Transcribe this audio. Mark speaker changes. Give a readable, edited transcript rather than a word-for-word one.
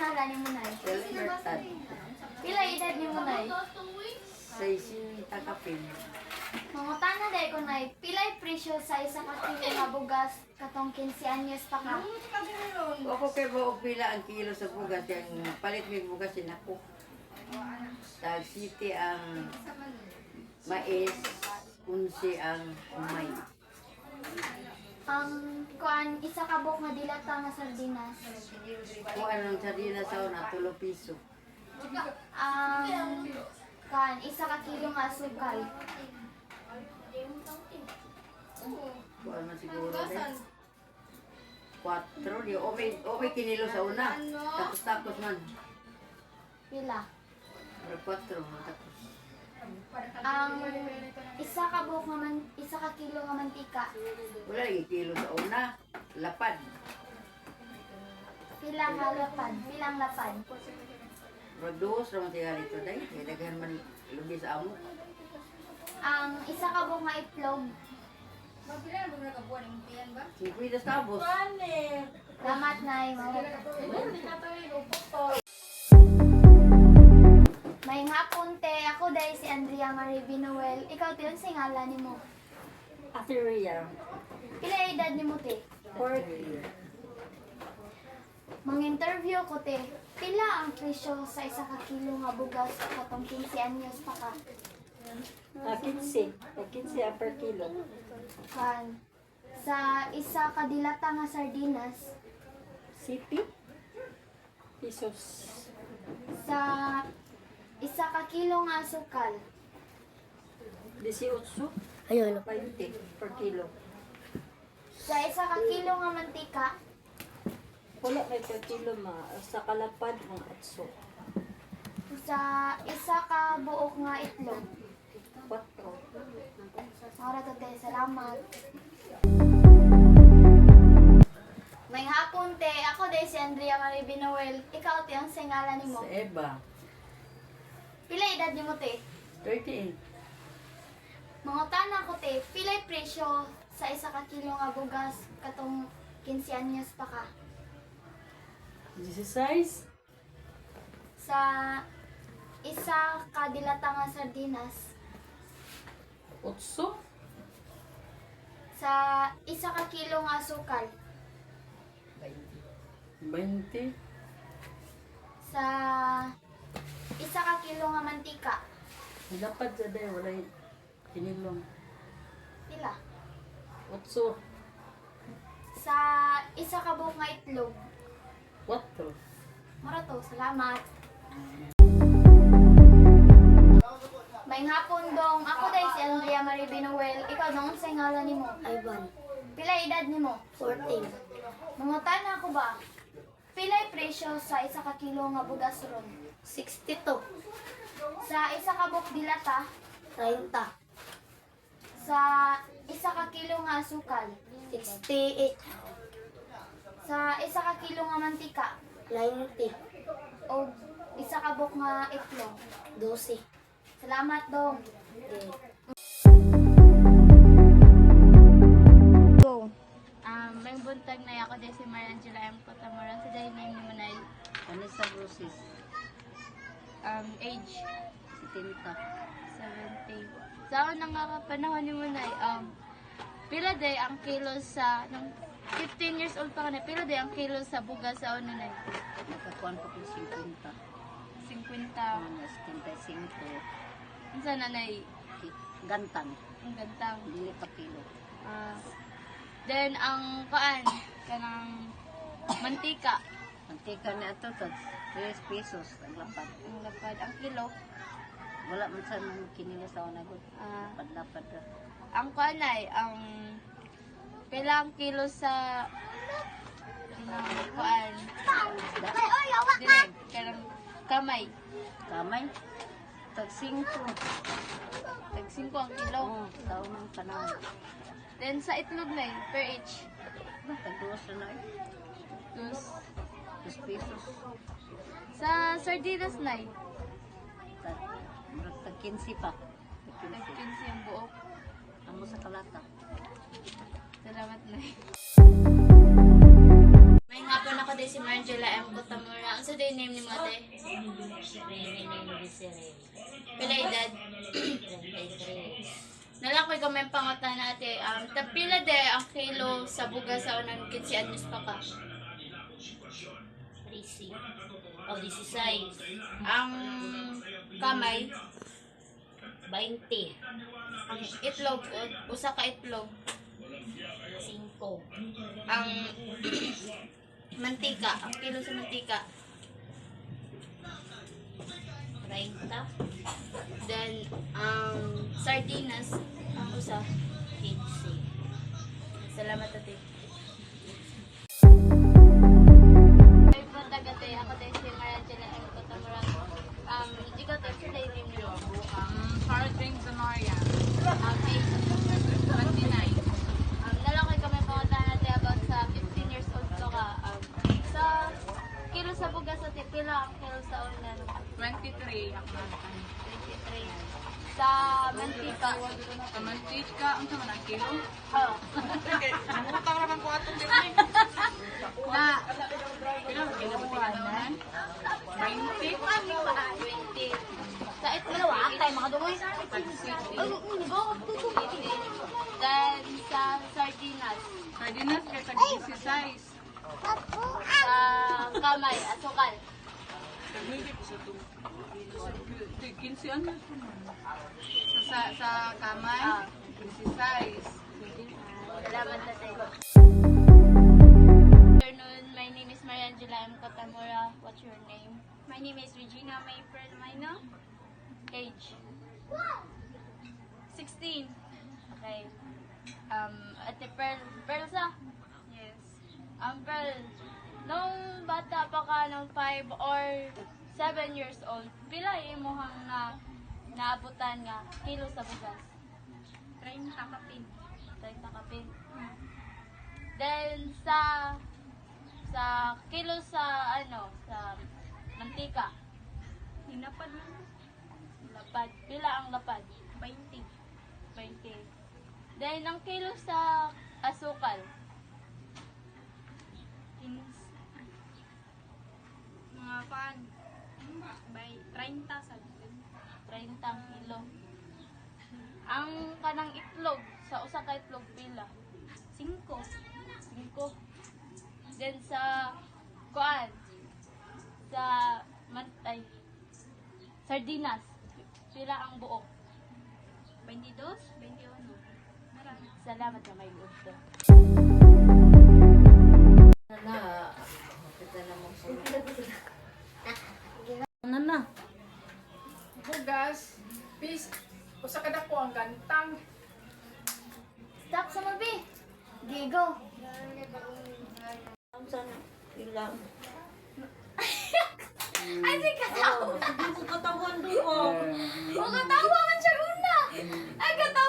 Speaker 1: singalan ni mo nay?
Speaker 2: Libertad.
Speaker 1: Pila edad ni mo nay?
Speaker 2: 60 kapin.
Speaker 1: Mangutana day ko nay, pilay presyo sa isa ka kilo nga bugas katong 15 anyos pa ka.
Speaker 2: Ako kay mo pila ang kilo sa bugas yung palit may bugas din ako. Tag city ang mais, 11 ang umay.
Speaker 1: Ang kuan isa ka buok nga dilata nga sardinas.
Speaker 2: Kung anong sardinas sa una, 3 piso.
Speaker 1: Ang kuan isa ka kilo nga asukal.
Speaker 2: Kung ano siguro din. 4, di okay kinilo sa una. Tapos man.
Speaker 1: Pila?
Speaker 2: 4, tapos.
Speaker 1: Ang isa ka buok nga isa ka kilo nga mantika.
Speaker 2: Wala lagi kilo sa una. Lapad.
Speaker 1: Pila ka lapad? Pilang lapad?
Speaker 2: Magduos naman siya dito dahil. Kaya daghan man lubi sa amo.
Speaker 1: Ang isa ka buok nga itlog.
Speaker 2: 50 tabos.
Speaker 1: Lamat nay. May hapon te, ako dahil si Andrea Marie Binuel. Ikaw te, yung singalan ni mo.
Speaker 2: Atheria.
Speaker 1: Pila edad ni mo te?
Speaker 2: 40.
Speaker 1: Mang-interview ko te, pila ang presyo sa isa ka kilo nga bugas katong 15 anyos pa ka?
Speaker 2: 15. 15 per kilo.
Speaker 1: Kan, sa isa ka dilata nga sardinas,
Speaker 2: City? Pesos.
Speaker 1: sa isa ka kilo nga asukal,
Speaker 2: 18.
Speaker 3: Ayun.
Speaker 2: 20 per kilo.
Speaker 1: sa isa ka kilo nga mantika,
Speaker 3: Wala kay per kilo sa kalapad ang atso.
Speaker 1: sa isa ka buok nga itlog.
Speaker 2: 4.
Speaker 1: Mara to te, salamat. May hapon te, ako dahil si Andrea Marie Binuel. Ikaw te, ang singalan ni mo.
Speaker 2: Sa Eba.
Speaker 1: Pila edad ni mo te?
Speaker 2: 38.
Speaker 1: Mangutana ko te, pilay presyo sa isa ka kilo nga bugas katong 15 anyos pa ka.
Speaker 2: 16.
Speaker 1: Sa isa ka dilata nga sardinas,
Speaker 2: 8.
Speaker 1: sa isa ka kilo nga asukal,
Speaker 2: 20.
Speaker 1: sa isa ka kilo nga mantika,
Speaker 2: Dapat sa day, wala kinilong.
Speaker 1: pila?
Speaker 2: 8.
Speaker 1: Sa isa ka buok nga itlog,
Speaker 2: 4.
Speaker 1: mara to, salamat. May hapon dong, ako dahil si Andrea Marie Binuel. Ikaw dong, sa ngalan ni mo.
Speaker 3: Ivan.
Speaker 1: Pila edad ni mo?
Speaker 3: 14.
Speaker 1: Mangutana ko ba? Pilay presyo sa isa ka kilo nga bugas ron?
Speaker 3: 62.
Speaker 1: Sa isa ka buok dilata,
Speaker 3: 30.
Speaker 1: sa isa ka kilo nga asukal,
Speaker 3: 68.
Speaker 1: sa isa ka kilo nga mantika,
Speaker 3: 90.
Speaker 1: o isa ka buok nga itlog.
Speaker 3: 12.
Speaker 1: Salamat dong.
Speaker 3: Okay.
Speaker 1: Go.
Speaker 4: May buntag na ako din si Mariangela M. Cotamora. Sa day name naman ay
Speaker 2: Ano sa brusis?
Speaker 4: age
Speaker 2: 70.
Speaker 4: 70. Sa unang nga panahon ni mo na pila day ang kilo sa nung 15 years old pa ka na, pila day ang kilo sa bugas sa una na
Speaker 2: Nakakuan pa kung 50.
Speaker 4: 50.
Speaker 2: Ano, 75.
Speaker 4: Minsan na nay
Speaker 2: Gantang.
Speaker 4: ang gantang.
Speaker 2: Dili pa kilo.
Speaker 4: Then ang kanang mantika.
Speaker 2: Mantika na ito, 3 pesos ang lapad.
Speaker 4: Ang lapad. Ang kilo.
Speaker 2: Wala man sa nang kinilo sa una gud.
Speaker 4: Ah,
Speaker 2: Lapad-lapad ra.
Speaker 4: ang kanay, ang pilang kilo sa Dili, karang kamay.
Speaker 2: Kamay. Tag 5.
Speaker 4: Tag 5 ang kilo.
Speaker 2: Oo, taon ng panahon.
Speaker 4: Then sa itlog na per each.
Speaker 2: Tag 2 na eh. 2 pesos.
Speaker 4: Sa sardinas na
Speaker 2: Tag 15 pa. Tag 15.
Speaker 4: 15 ang buok.
Speaker 2: Amo sa kalata.
Speaker 4: Salamat na. May hapon ako din si Mariangela M. Cotamora. Ang sa day Pila edad?
Speaker 5: 23.
Speaker 4: Nalakoy ko may pangutan natin. Tapila de ang kilo sa bugas sa unang 15 anyos pa ka.
Speaker 5: 13. O 16.
Speaker 4: Ang kamay,
Speaker 5: 20.
Speaker 4: ang itlog, usa ka itlog.
Speaker 5: 5.
Speaker 4: Ang mantika, ang kilo sa mantika.
Speaker 5: 30.
Speaker 4: Then, ang sardinas, ang usa.
Speaker 5: 15.
Speaker 4: Salamat ate. Ay, pantagate, ako din si Mariangela M. Cotamoran. Ikaw din, sa name niyo.
Speaker 6: Charging Zanaria,
Speaker 4: Age.
Speaker 6: 29.
Speaker 4: Nalaki kami pangunta natin about sa 15 years old to ka. Sa kilo sa bugas sa pila ang kilo sa unan.
Speaker 6: 23 ako naman.
Speaker 4: 23. Sa mantika.
Speaker 6: Sa mantika, ang sama ng kilo.
Speaker 4: Oh.
Speaker 6: Utang naman ko atong kilo. Na, kilo, kilo ba tinanaman? 20.
Speaker 4: 20. Sa itlog, atay mga dumoy. Then, sa sardinas.
Speaker 6: Sardinas, kaya tag 16.
Speaker 4: Sa kamay, asukal.
Speaker 6: Hindi ko sa 15 ano? Sa kamay, 16.
Speaker 4: Salamat natin. Afternoon, my name is Mariangela M. Cotamora. What's your name?
Speaker 7: My name is Regina May Perlmino,
Speaker 4: Age?
Speaker 7: 16.
Speaker 4: Okay. Ate Pearl. Pearl sa?
Speaker 7: Yes.
Speaker 4: Pearl, nung bata pa ka, nung 5 or 7 years old, pila imuhang naabutan nga kilo sa bugas?
Speaker 7: 30 kapin.
Speaker 4: 30 kapin. Then sa kilo sa sa mantika,
Speaker 7: Hinapad mo.
Speaker 4: lapad. Pila ang lapad?
Speaker 7: 20.
Speaker 4: 20. Then ang kilo sa asukal,
Speaker 7: Mga pan. By 30 sa
Speaker 4: 30 ang kilo. Ang kanang itlog, sa usa ka itlog pila?
Speaker 7: 5.
Speaker 4: 5. Then sa kuan, sa sardinas, pila ang buo?
Speaker 7: 22, 21. Marami.
Speaker 4: Salamat na may gusto.
Speaker 2: Kita naman po.
Speaker 3: Ano na?
Speaker 6: Bugas, peace. Usa ka dako ang gantang.
Speaker 1: Stop sa mabi. Diego.
Speaker 3: Ang sana ilang.
Speaker 1: Ay, di katawa.
Speaker 3: Hindi ko katawan doon.
Speaker 1: O katawa man siya una. Ay, katawa